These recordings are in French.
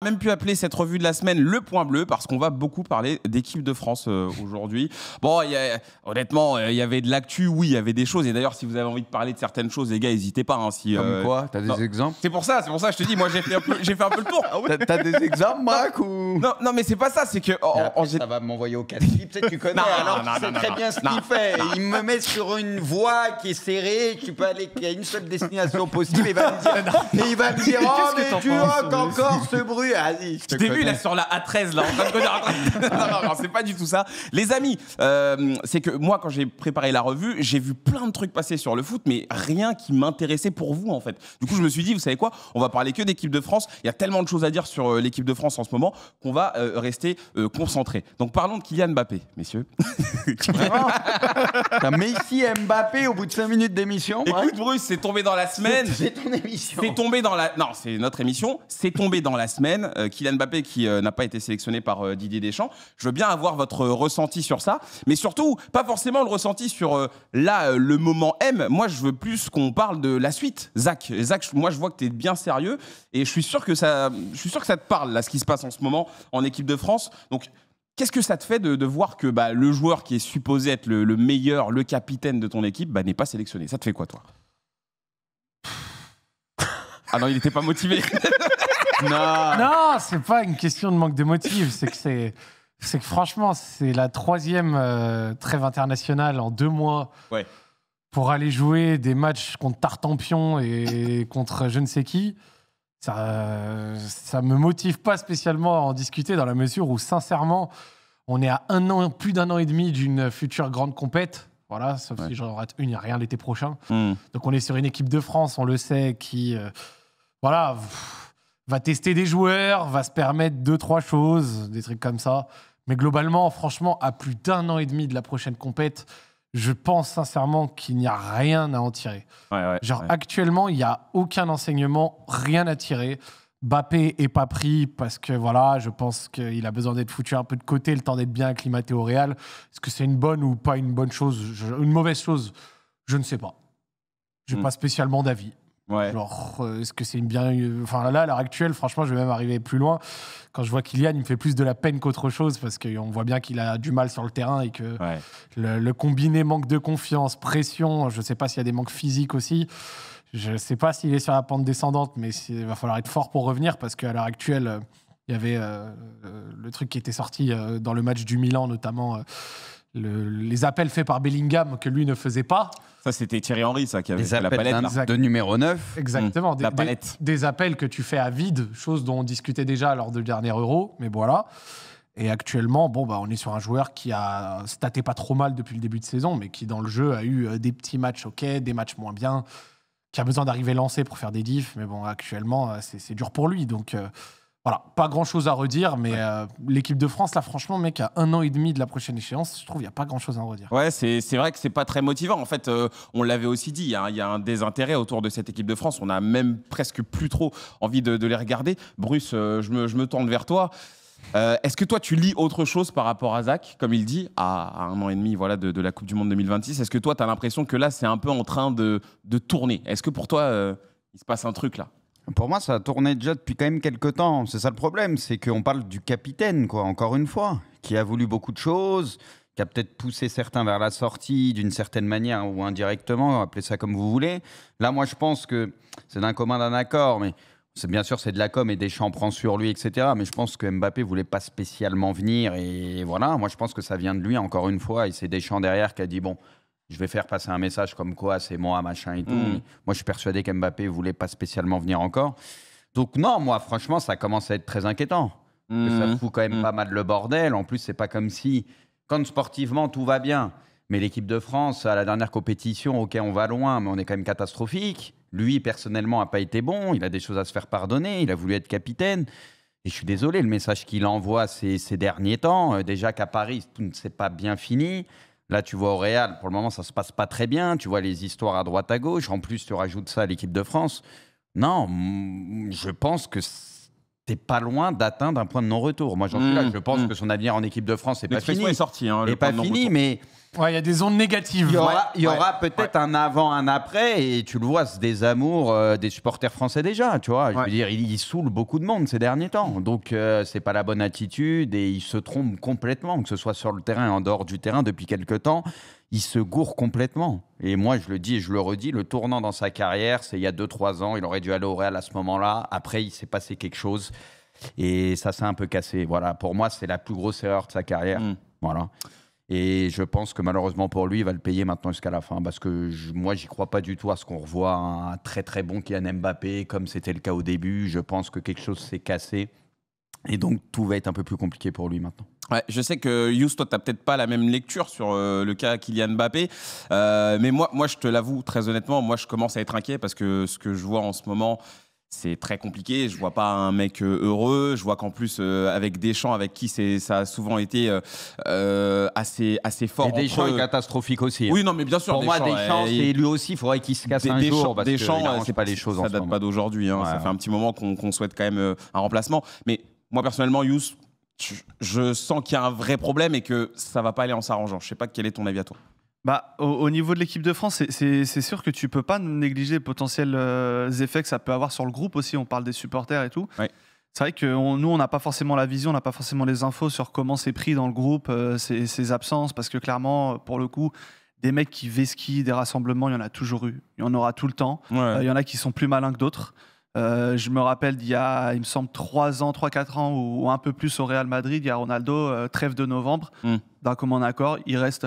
Même pu appeler cette revue de la semaine le point bleu parce qu'on va beaucoup parler d'équipe de France aujourd'hui. Bon, honnêtement, il y avait de l'actu, oui, il y avait des choses. Et d'ailleurs, si vous avez envie de parler de certaines choses, les gars, n'hésitez pas. Hein, Comme quoi? T'as des exemples? C'est pour ça, je te dis, moi, j'ai fait un peu le tour. Ah ouais. T'as des exemples, Marc, ou... Non, mais c'est pas ça, c'est que... ça va m'envoyer au casse-pied, peut-être tu connais, alors tu sais très bien ce qu'il fait. Il me met sur une voie qui est serrée, tu peux aller, il y a une seule destination possible, il va me dire, oh, mais tu rock encore ce bruit. Vas-y, je t'ai vu là sur la A13 là en train de conduire. Non, c'est pas du tout ça. Les amis, c'est que moi quand j'ai préparé la revue, j'ai vu plein de trucs passer sur le foot, mais rien qui m'intéressait pour vous en fait. Du coup, je me suis dit, vous savez quoi, on va parler que d'équipe de France. Il y a tellement de choses à dire sur l'équipe de France en ce moment qu'on va rester concentré. Donc parlons de Kylian Mbappé, messieurs. T'as Messi et Mbappé au bout de 5 minutes d'émission. Écoute Bruce, c'est tombé dans la semaine. C'est ton émission. C'est tombé dans la... Non, c'est notre émission. C'est tombé dans la semaine. Kylian Mbappé qui n'a pas été sélectionné par Didier Deschamps. Je veux bien avoir votre ressenti sur ça, mais surtout, pas forcément le ressenti sur le moment M. Moi, je veux plus qu'on parle de la suite. Zach, moi, je vois que tu es bien sérieux et je suis sûr que ça te parle, là, ce qui se passe en ce moment en équipe de France. Donc, qu'est-ce que ça te fait de voir que le joueur qui est supposé être le meilleur, le capitaine de ton équipe, n'est pas sélectionné? Ça te fait quoi, toi? Ah non, il n'était pas motivé. Non, c'est pas une question de manque de motif. C'est que franchement, c'est la 3e trêve internationale en 2 mois pour aller jouer des matchs contre Tartampion et contre je ne sais qui. Ça me motive pas spécialement à en discuter dans la mesure où, sincèrement, on est à plus d'un an et demi d'une future grande compète. Voilà, sauf si j'en rate une, il n'y a rien l'été prochain. Donc on est sur une équipe de France, on le sait, qui va tester des joueurs, va se permettre 2-3 choses, des trucs comme ça. Mais globalement, franchement, à plus d'un an et demi de la prochaine compète, je pense sincèrement qu'il n'y a rien à en tirer. Actuellement, il n'y a aucun enseignement, rien à tirer. Mbappé n'est pas pris parce que je pense qu'il a besoin d'être foutu un peu de côté, le temps d'être bien acclimaté au Real. Est-ce que c'est une bonne ou pas une bonne chose, une mauvaise chose? Je ne sais pas. Je n'ai pas spécialement d'avis. Est-ce que c'est une bien... Enfin là, à l'heure actuelle, franchement, je vais même arriver plus loin. Quand je vois Kylian, il me fait plus de la peine qu'autre chose parce qu'on voit bien qu'il a du mal sur le terrain et que le combiné manque de confiance, pression, je ne sais pas s'il y a des manques physiques aussi. Je ne sais pas s'il est sur la pente descendante, mais il va falloir être fort pour revenir parce qu'à l'heure actuelle, il y avait le truc qui était sorti dans le match du Milan, notamment... les appels faits par Bellingham que lui ne faisait pas. Ça, c'était Thierry Henry, ça, qui avait fait la palette. De numéro 9. Exactement. La palette. Des appels que tu fais à vide, chose dont on discutait déjà lors du dernier Euro, mais voilà. Et actuellement, on est sur un joueur qui a staté pas trop mal depuis le début de saison, mais qui, dans le jeu, a eu des petits matchs des matchs moins bien, qui a besoin d'arriver lancé pour faire des diffs. Mais bon, actuellement, c'est dur pour lui. Donc... Voilà, pas grand-chose à redire, mais l'équipe de France, là, franchement, mec, à 1 an et demi de la prochaine échéance, je trouve qu'il n'y a pas grand-chose à en redire. Ouais, c'est vrai que c'est pas très motivant. En fait, on l'avait aussi dit, il y a un désintérêt autour de cette équipe de France. On a même presque plus trop envie de les regarder. Bruce, je me tourne vers toi. Est-ce que toi, tu lis autre chose par rapport à Zach, comme il dit, à 1 an et demi de la Coupe du Monde 2026? Est-ce que toi, tu as l'impression que là, c'est un peu en train de tourner? Est-ce que pour toi, il se passe un truc là? Pour moi, ça a tourné déjà depuis quand même quelques temps. C'est ça le problème, c'est qu'on parle du capitaine, encore une fois, qui a voulu beaucoup de choses, qui a peut-être poussé certains vers la sortie d'une certaine manière ou indirectement, appelez ça comme vous voulez. Là, moi, je pense que c'est d'un commun d'un accord, mais bien sûr, c'est de la com et Deschamps prend sur lui, etc. Mais je pense que Mbappé ne voulait pas spécialement venir. Et voilà, moi, je pense que ça vient de lui, encore une fois. Et c'est Deschamps derrière qui a dit, bon... Je vais faire passer un message comme quoi c'est moi, machin et tout. Moi, je suis persuadé qu'Mbappé ne voulait pas spécialement venir encore. Donc non, moi, franchement, ça commence à être très inquiétant. Ça fout quand même pas mal le bordel. En plus, c'est pas comme si, quand sportivement, tout va bien. Mais l'équipe de France, à la dernière compétition, OK, on va loin, mais on est quand même catastrophique. Lui, personnellement, n'a pas été bon. Il a des choses à se faire pardonner. Il a voulu être capitaine. Et je suis désolé, le message qu'il envoie ces derniers temps, déjà qu'à Paris, tout ne s'est pas bien fini. Là, tu vois au Real, pour le moment, ça se passe pas très bien. Tu vois les histoires à droite, à gauche. En plus, tu rajoutes ça à l'équipe de France. Non, je pense que t'es pas loin d'atteindre un point de non-retour. Moi, j'en suis là. Je pense que son avenir en équipe de France n'est pas fini. Est sorti, hein, n'est pas fini, mais Ouais, il y a des ondes négatives. Il y aura peut-être un avant, un après, et tu le vois, c'est des amours des supporters français déjà, tu vois. Je veux dire, il saoule beaucoup de monde ces derniers temps. Donc, c'est pas la bonne attitude et il se trompe complètement, que ce soit sur le terrain et en dehors du terrain depuis quelques temps. Il se gourre complètement. Et moi, je le dis et je le redis, le tournant dans sa carrière, c'est il y a 2-3 ans. Il aurait dû aller au Real à ce moment-là. Après, il s'est passé quelque chose et ça s'est un peu cassé. Voilà, pour moi, c'est la plus grosse erreur de sa carrière. Voilà. Et je pense que malheureusement pour lui, il va le payer maintenant jusqu'à la fin. Parce que moi, j'y crois pas du tout à ce qu'on revoit un très très bon Kylian Mbappé, comme c'était le cas au début. Je pense que quelque chose s'est cassé. Et donc, tout va être un peu plus compliqué pour lui maintenant. Ouais, je sais que Yous, toi, tu n'as peut-être pas la même lecture sur le cas Kylian Mbappé. Mais moi, je te l'avoue, très honnêtement, moi, je commence à être inquiet parce que ce que je vois en ce moment, c'est très compliqué. Je vois pas un mec heureux. Je vois qu'en plus, avec Deschamps, avec qui ça a souvent été assez fort. Et Deschamps est catastrophique aussi. Oui, non, mais bien sûr. Pour moi, Deschamps, c'est lui aussi, il faudrait qu'il se casse un jour. Parce Deschamps, c'est pas les choses en ce moment. Ça date pas d'aujourd'hui. Hein. Ça fait un petit moment qu'on souhaite quand même un remplacement. Mais moi, personnellement, Yous, je sens qu'il y a un vrai problème et que ça va pas aller en s'arrangeant. Je sais pas quel est ton avis à toi. Au niveau de l'équipe de France, c'est sûr que tu peux pas négliger les potentiels effets que ça peut avoir sur le groupe aussi. On parle des supporters et tout. Ouais. C'est vrai que nous, on n'a pas forcément la vision, on n'a pas forcément les infos sur comment c'est pris dans le groupe, ces absences, parce que clairement, pour le coup, des mecs qui vesquillent des rassemblements, il y en a toujours eu. Il y en aura tout le temps. Ouais. Il y en a qui sont plus malins que d'autres. Je me rappelle d'il y a, il me semble, 3-4 ans ou un peu plus au Real Madrid, il y a Ronaldo, trêve de novembre, d'un commun accord, il reste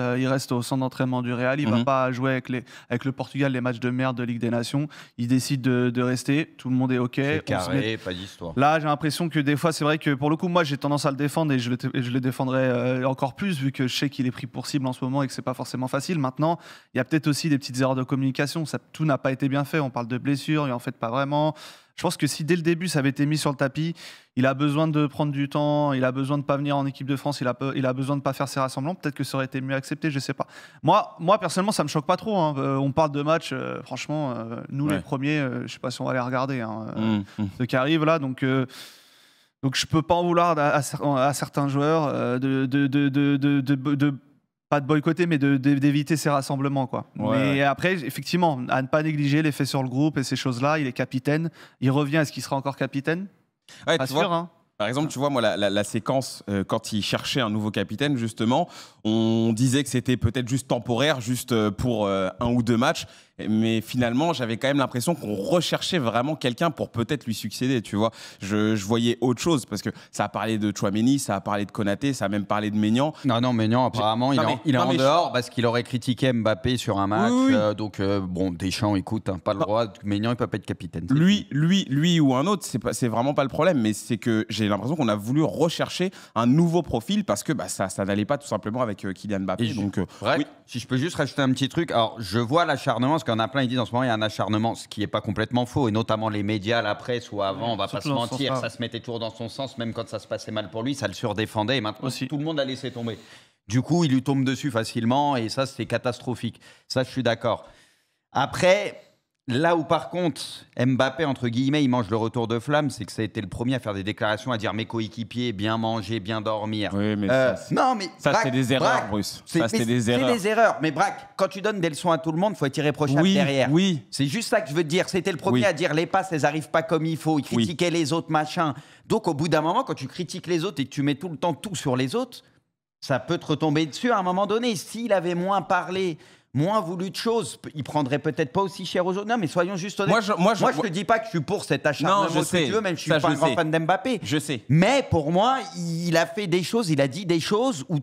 au centre d'entraînement du Real, il ne va pas jouer avec le Portugal les matchs de merde de Ligue des Nations, il décide de rester, tout le monde est OK. C'est carré, pas d'histoire. Là, j'ai l'impression que des fois, c'est vrai que pour le coup, moi, j'ai tendance à le défendre et je le défendrai encore plus, vu que je sais qu'il est pris pour cible en ce moment et que c'est pas forcément facile. Maintenant, il y a peut-être aussi des petites erreurs de communication, tout n'a pas été bien fait, on parle de blessures, et en fait, pas vraiment. Je pense que si dès le début ça avait été mis sur le tapis, il a besoin de prendre du temps, il a besoin de pas venir en équipe de France, il a besoin de pas faire ses rassemblements, peut-être que ça aurait été mieux accepté, je sais pas. Moi personnellement, ça me choque pas trop. Hein. On parle de match, franchement, nous les premiers, je sais pas si on va les regarder, ceux qui arrivent là, donc je peux pas en vouloir à certains joueurs de pas de boycotter, mais d'éviter ces rassemblements, quoi. Ouais. Mais après, effectivement, à ne pas négliger l'effet sur le groupe et ces choses-là. Il est capitaine. Il revient. Est-ce qu'il sera encore capitaine ? Ouais, pas tu sûr, vois, hein. Par exemple, tu vois, moi, la séquence, quand il cherchait un nouveau capitaine, justement, on disait que c'était peut-être juste temporaire, juste pour 1 ou 2 matchs. Mais finalement, j'avais quand même l'impression qu'on recherchait vraiment quelqu'un pour peut-être lui succéder, tu vois. Je voyais autre chose, parce que ça a parlé de Tchouaméni, ça a parlé de Konaté, ça a même parlé de Maignan. Non, Maignan, apparemment, il est en dehors parce qu'il aurait critiqué Mbappé sur un match. Oui. Donc, bon, Deschamps, écoute, pas le droit. Maignan, il peut pas être capitaine. Lui ou un autre, c'est vraiment pas le problème, mais c'est que j'ai l'impression qu'on a voulu rechercher un nouveau profil parce que ça n'allait pas tout simplement avec Kylian Mbappé. Bref, si je peux juste rajouter un petit truc. Alors, je vois l'acharnement, parce qu'il y en a plein, ils disent en ce moment, il y a un acharnement, ce qui n'est pas complètement faux, et notamment les médias, la presse, ou avant, on va pas se mentir, ça se mettait toujours dans son sens, même quand ça se passait mal pour lui, ça le surdéfendait, et maintenant, tout le monde a laissé tomber. Du coup, il lui tombe dessus facilement, et ça, c'est catastrophique. Ça, je suis d'accord. Après, là où par contre, Mbappé, entre guillemets, il mange le retour de flamme, c'est que ça a été le premier à faire des déclarations, à dire mes coéquipiers, bien manger, bien dormir. Oui, mais c'est des erreurs, Bruce. C'est des erreurs. Mais Braque, quand tu donnes des leçons à tout le monde, il faut être irréprochable derrière. Oui. C'est juste ça que je veux te dire. C'était le premier à dire les passes, elles n'arrivent pas comme il faut. Il critiquait les autres, machin. Donc au bout d'un moment, quand tu critiques les autres et que tu mets tout le temps tout sur les autres, ça peut te retomber dessus à un moment donné. S'il avait moins parlé, moins voulu de choses, il prendrait peut-être pas aussi cher aux autres. Non, mais soyons juste honnêtes. Moi, je te dis pas que je suis pour cet acharnement. Non, je sais. Tu veux, même je suis pas un grand fan d'Mbappé. Je sais. Mais pour moi, il a fait des choses, il a dit des choses où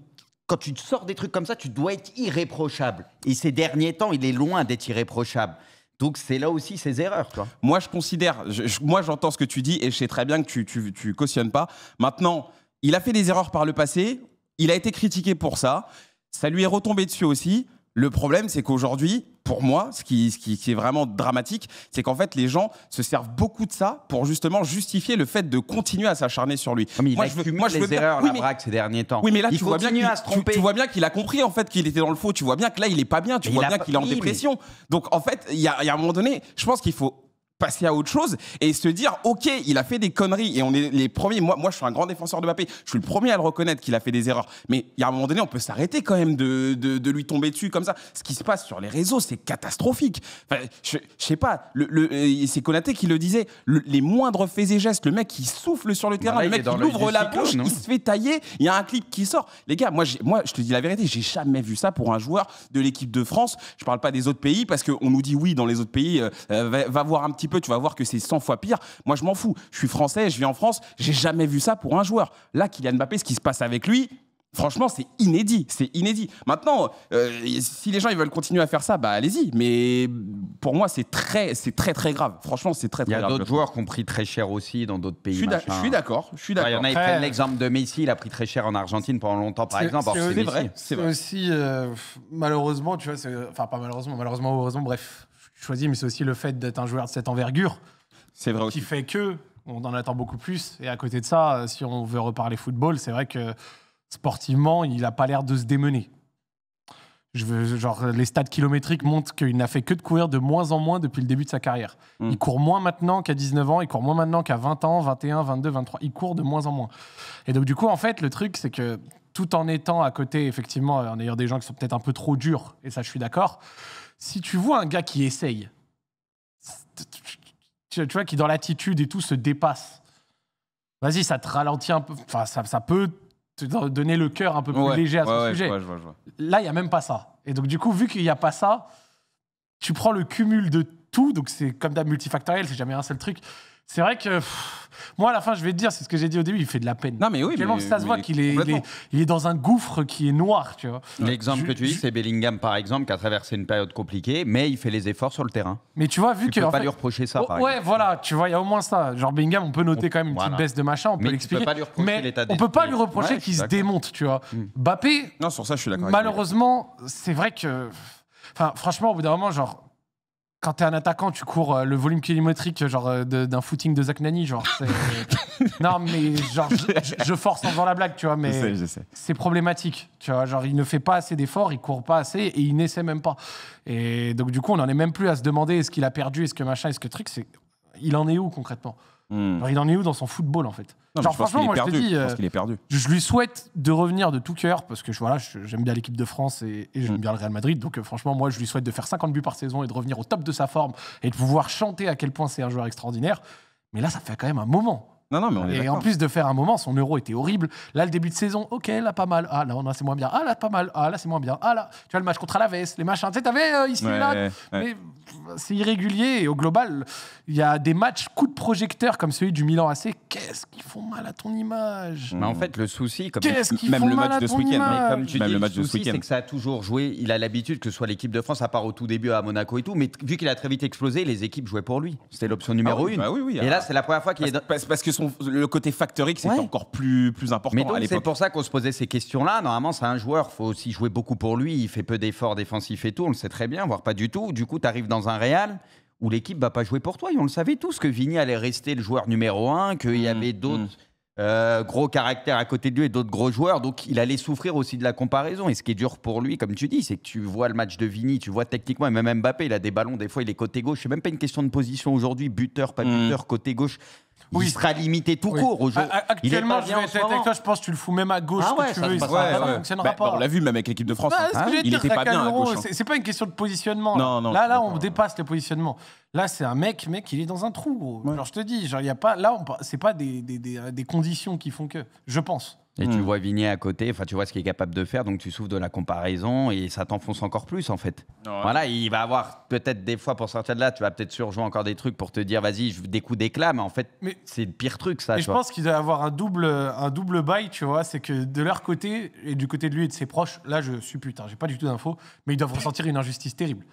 quand tu te sors des trucs comme ça, tu dois être irréprochable. Et ces derniers temps, il est loin d'être irréprochable. Donc c'est là aussi ses erreurs, quoi. Moi, je considère, moi j'entends ce que tu dis et je sais très bien que tu cautionnes pas. Maintenant, il a fait des erreurs par le passé, il a été critiqué pour ça, ça lui est retombé dessus aussi. Le problème, c'est qu'aujourd'hui, pour moi, ce qui est vraiment dramatique, c'est qu'en fait, les gens se servent beaucoup de ça pour justement justifier le fait de continuer à s'acharner sur lui. Mais il accumule les erreurs, Braque, ces derniers temps. Oui, mais là, tu vois bien qu'il a compris en fait qu'il était dans le faux. Tu vois bien que là, il est pas bien. Tu vois bien qu'il est en dépression. Donc, en fait, il y a un moment donné, je pense qu'il faut passer à autre chose et se dire ok, il a fait des conneries et on est les premiers. Moi je suis un grand défenseur de Mbappé, je suis le premier à le reconnaître qu'il a fait des erreurs, mais il y a un moment donné on peut s'arrêter quand même de lui tomber dessus comme ça. Ce qui se passe sur les réseaux, c'est catastrophique. Enfin, je sais pas, c'est Konaté qui le disait, les moindres faits et gestes, le mec qui souffle sur le terrain, là, le mec qui ouvre la bouche, il se fait tailler, il y a un clip qui sort. Les gars, moi je te dis la vérité, j'ai jamais vu ça pour un joueur de l'équipe de France. Je parle pas des autres pays parce qu'on nous dit oui, dans les autres pays, va voir un petit peu, tu vas voir que c'est 100 fois pire. Moi, je m'en fous. Je suis français, je vis en France. J'ai jamais vu ça pour un joueur. Là, Kylian Mbappé, ce qui se passe avec lui, franchement, c'est inédit. C'est inédit. Maintenant, si les gens ils veulent continuer à faire ça, bah allez-y. Mais pour moi, c'est très, très grave. Franchement, c'est très, très grave. Il y a d'autres joueurs qui ont pris très cher aussi dans d'autres pays. Je suis d'accord. Il y en a qui prennent l'exemple de Messi. Il a pris très cher en Argentine pendant longtemps, par exemple. C'est vrai. C'est aussi, malheureusement, tu vois, enfin pas malheureusement ou heureusement, bref, je choisis, mais c'est aussi le fait d'être un joueur de cette envergure. C'est vrai aussi. Qui fait on en attend beaucoup plus. Et à côté de ça, si on veut reparler football, c'est vrai que sportivement, il n'a pas l'air de se démener. Les stats kilométriques montrent qu'il n'a fait que de courir de moins en moins depuis le début de sa carrière. Il court moins maintenant qu'à 19 ans, il court moins maintenant qu'à 20 ans, 21, 22, 23. Il court de moins en moins. Et donc, du coup, en fait, le truc, c'est que tout en étant à côté, effectivement, en ayant des gens qui sont peut-être un peu trop durs, et ça, je suis d'accord, si tu vois un gars qui essaye, tu vois, qui dans l'attitude et tout se dépasse, vas-y, ça te ralentit un peu, enfin, ça peut te donner le cœur un peu plus léger à ce sujet. Je vois. Là, il n'y a même pas ça. Et donc, du coup, vu qu'il n'y a pas ça, tu prends le cumul de tout, donc c'est comme d'hab multifactoriel, c'est jamais un seul truc. C'est vrai que moi, à la fin, je vais te dire, c'est ce que j'ai dit au début, il fait de la peine. Non, mais oui. Tellement ça se voit qu'il est dans un gouffre qui est noir, tu vois. L'exemple que tu dis, c'est Bellingham, par exemple, qui a traversé une période compliquée, mais il fait les efforts sur le terrain. Mais tu vois, vu que. Tu peux pas lui reprocher ça, par exemple. Voilà, tu vois, il y a au moins ça. Genre Bellingham, on peut noter quand même une petite baisse de machin, on peut l'expliquer. Mais on peut pas lui reprocher qu'il se démonte, tu vois. Mbappé. Non, sur ça, je suis d'accord. Malheureusement, c'est vrai que. Enfin, franchement, au bout d'un moment, genre. Quand t'es un attaquant, tu cours le volume kilométrique genre d'un footing de Zach Nani, genre. Non, mais genre, je force en faisant la blague, tu vois, mais je sais. c'est problématique, tu vois. Genre, il ne fait pas assez d'efforts, il court pas assez et il n'essaie même pas. Et donc, du coup, on en est même plus à se demander est-ce qu'il a perdu, est-ce que machin, est-ce que truc, il en est où concrètement? Genre, il en est où dans son football en fait? Non, genre, franchement, moi, je te dis, je pense qu'il est perdu. Je lui souhaite de revenir de tout cœur parce que j'aime bien l'équipe de France et j'aime bien le Real Madrid. Donc, franchement, moi, je lui souhaite de faire 50 buts par saison et de revenir au top de sa forme et de pouvoir chanter à quel point c'est un joueur extraordinaire. Mais là, ça fait quand même un moment. Non, mais on est et d'accord. en plus de faire un moment, son euro était horrible. Là, le début de saison, ok, là, pas mal. Ah, là, c'est moins bien. Ah, là, pas mal. Ah, là, c'est moins bien. Ah, là, tu vois, le match contre Alaves, les machins. Tu sais, t'avais ici, là. Mais c'est irrégulier. Et au global, il y a des matchs coup de projecteur comme celui du Milan AC. Qu'est-ce qu'ils font mal à ton image? Mais en fait, le souci, comme Qu'est-ce qu'ils même font le mal match à de ce ton week-end. image? comme tu Même dis, le le match de ce souci, week-end. c'est que ça a toujours joué. Il a l'habitude que ce soit l'équipe de France, à part au tout début à Monaco et tout. Mais vu qu'il a très vite explosé, les équipes jouaient pour lui. C'était l'option numéro 1. Bah oui, et là, c'est la première fois qu'il est. Parce que le côté factorique, c'était encore plus important Mais donc, à c'est l'époque. pour ça qu'on se posait ces questions-là. Normalement, c'est un joueur, il faut aussi jouer beaucoup pour lui. Il fait peu d'efforts défensifs et tout, on le sait très bien, voire pas du tout. Du coup, tu arrives dans un Real où l'équipe va pas jouer pour toi. Et on le savait tous que Vini allait rester le joueur numéro 1, qu'il y avait d'autres gros caractères à côté de lui et d'autres gros joueurs. Donc, il allait souffrir aussi de la comparaison. Et ce qui est dur pour lui, comme tu dis, c'est que tu vois le match de Vini, tu vois techniquement, et même Mbappé, il a des ballons, des fois, il est côté gauche. C'est même pas une question de position aujourd'hui, buteur, pas buteur, côté gauche. Il sera limité tout court aujourd'hui. Actuellement, je vais être avec toi, je pense que tu le fous même à gauche. Tu veux, ça ne fonctionnera pas. On l'a vu même avec l'équipe de France. Il était pas bien à gauche. C'est pas une question de positionnement. Non, là, on dépasse le positionnement. Là, c'est un mec, il est dans un trou, gros. Genre, je te dis, genre, y a pas, là, c'est pas des conditions qui font que, je pense. Et tu vois Vini à côté, enfin tu vois ce qu'il est capable de faire, donc tu souffres de la comparaison et ça t'enfonce encore plus en fait. Ouais. Voilà, il va avoir peut-être des fois pour sortir de là, tu vas peut-être surjouer encore des trucs pour te dire vas-y, je veux des coups d'éclat, mais en fait c'est le pire truc ça. Et je pense qu'il doit y avoir un double bail, tu vois, c'est que de leur côté et du côté de lui et de ses proches, là je suppute, j'ai pas du tout d'infos, mais ils doivent ressentir une injustice terrible.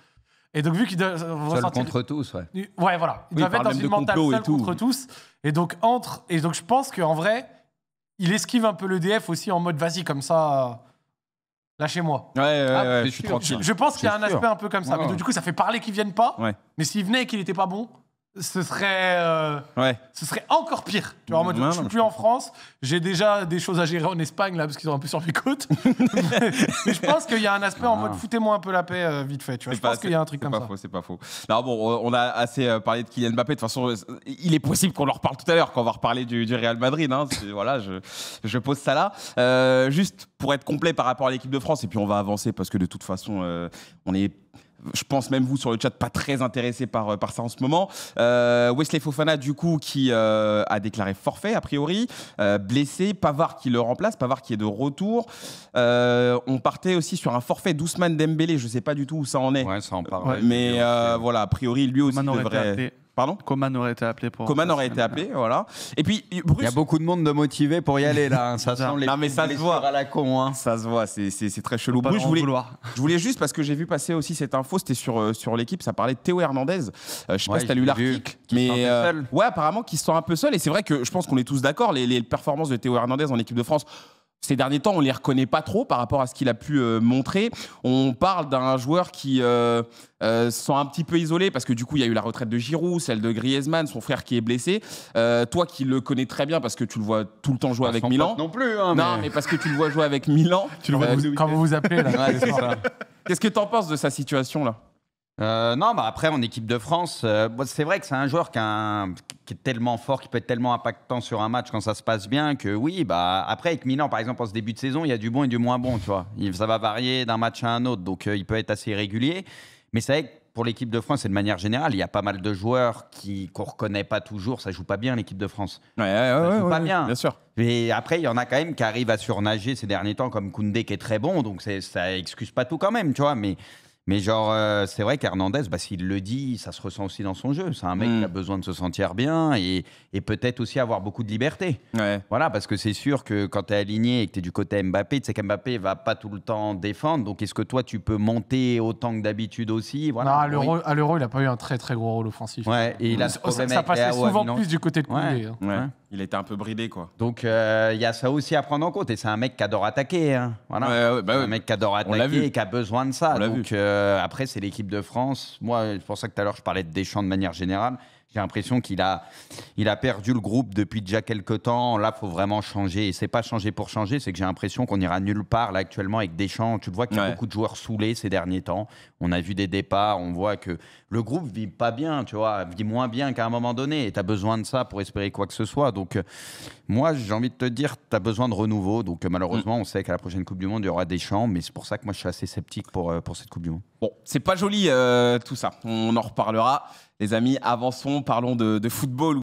Et donc vu qu'ils doivent ressentir contre tous, ouais, voilà, ils doivent être dans une mentale seule contre tous. Et donc je pense qu'en vrai il esquive un peu l'EDF aussi en mode vas-y comme ça, lâchez-moi. Ouais, je suis tranquille. Je pense qu'il y a un aspect un peu comme ça. Mais donc, du coup, ça fait parler qu'ils viennent pas. Ouais. Mais s'ils venaient et qu'il était pas bon, ce serait encore pire. Tu vois, en mode, Non, je suis non, plus en France, j'ai déjà des choses à gérer en Espagne, là, parce qu'ils sont un peu sur les côtes. Mais je pense qu'il y a un aspect en mode, foutez-moi un peu la paix, vite fait. Tu vois. Je pense qu'il y a un truc comme ça. C'est pas faux. Non, bon, on a assez parlé de Kylian Mbappé. De toute façon, il est possible qu'on en reparle tout à l'heure, quand on va reparler du Real Madrid. Hein. Voilà, je pose ça là. Juste pour être complet par rapport à l'équipe de France, et puis on va avancer, parce que de toute façon, on est... Je pense même vous sur le chat pas très intéressé par ça en ce moment. Wesley Fofana du coup qui a déclaré forfait a priori, blessé. Pavard qui le remplace, Pavard qui est de retour. On partait aussi sur un forfait d'Ousmane Dembélé, je sais pas du tout où ça en est. Ouais, ça en parle. Ouais, Mais voilà, a priori lui aussi devrait... Pardon ? Coman aurait été appelé pour. Coman aurait été appelé, voilà. Et puis Bruce... Il y a beaucoup de monde de motivé pour y aller là. Hein. Ça sent les non mais ça se voit à la con. Hein. Ça se voit, c'est très chelou. Bruce, je voulais juste, parce que j'ai vu passer aussi cette info, c'était sur l'équipe, ça parlait de Théo Hernandez. Je sais pas si t'as lu l'article, mais ouais, apparemment qu'il se sent un peu seul. Et c'est vrai que je pense qu'on est tous d'accord, les performances de Théo Hernandez en équipe de France, ces derniers temps, on les reconnaît pas trop par rapport à ce qu'il a pu montrer. On parle d'un joueur qui se sent un petit peu isolé, parce que du coup, il y a eu la retraite de Giroud, celle de Griezmann, son frère qui est blessé. Toi qui le connais très bien, parce que tu le vois tout le temps jouer avec Milan. Non plus. Hein, non, mais parce que tu le vois jouer avec Milan. Tu le vois quand vous vous appelez là. Ouais, c'est ça. Qu'est-ce que tu en penses de sa situation là ? Non, bah après, en équipe de France, c'est vrai que c'est un joueur qui est tellement fort, qui peut être tellement impactant sur un match quand ça se passe bien, que oui, bah après, avec Milan, par exemple, en ce début de saison, il y a du bon et du moins bon, tu vois. Ça va varier d'un match à un autre, donc il peut être assez irrégulier. Mais c'est vrai que pour l'équipe de France, et de manière générale, il y a pas mal de joueurs qu'on ne reconnaît pas toujours. Ça joue pas bien, l'équipe de France. Ça joue pas bien. Bien sûr. Et après, il y en a quand même qui arrivent à surnager ces derniers temps, comme Koundé qui est très bon, donc ça excuse pas tout quand même, tu vois. Mais genre, c'est vrai qu'Hernandez, bah, s'il le dit, ça se ressent aussi dans son jeu. C'est un mec qui a besoin de se sentir bien et peut-être aussi avoir beaucoup de liberté. Ouais. Voilà, parce que c'est sûr que quand tu es aligné et que tu es du côté Mbappé, tu sais qu'Mbappé ne va pas tout le temps défendre. Donc, est-ce que toi, tu peux monter autant que d'habitude aussi? Voilà. Non, à l'Euro, il n'a pas eu un très très gros rôle offensif. Ouais, et il a ce problème ça passait avec Léao à souvent Milan. plus du côté de Koundé. Ouais. Hein. Ouais. Il était un peu bridé, quoi. Donc, il y a ça aussi à prendre en compte. Et c'est un mec qui adore attaquer. Hein. Voilà. Un mec qui adore attaquer et qui a besoin de ça. Donc, après, c'est l'équipe de France. Moi, c'est pour ça que tout à l'heure, je parlais de Deschamps de manière générale. J'ai l'impression qu'il a perdu le groupe depuis déjà quelques temps. Là, il faut vraiment changer. Et c'est pas changer pour changer, c'est que j'ai l'impression qu'on ira nulle part là actuellement avec Deschamps. Tu le vois qu'il y a beaucoup de joueurs saoulés ces derniers temps. On a vu des départs, on voit que le groupe vit pas bien, tu vois, vit moins bien qu'à un moment donné. Et tu as besoin de ça pour espérer quoi que ce soit. Donc, moi, j'ai envie de te dire, tu as besoin de renouveau. Donc, malheureusement, on sait qu'à la prochaine Coupe du Monde, il y aura Deschamps. Mais c'est pour ça que moi, je suis assez sceptique pour cette Coupe du Monde. Bon, c'est pas joli tout ça. On en reparlera. Les amis, avançons, parlons de football.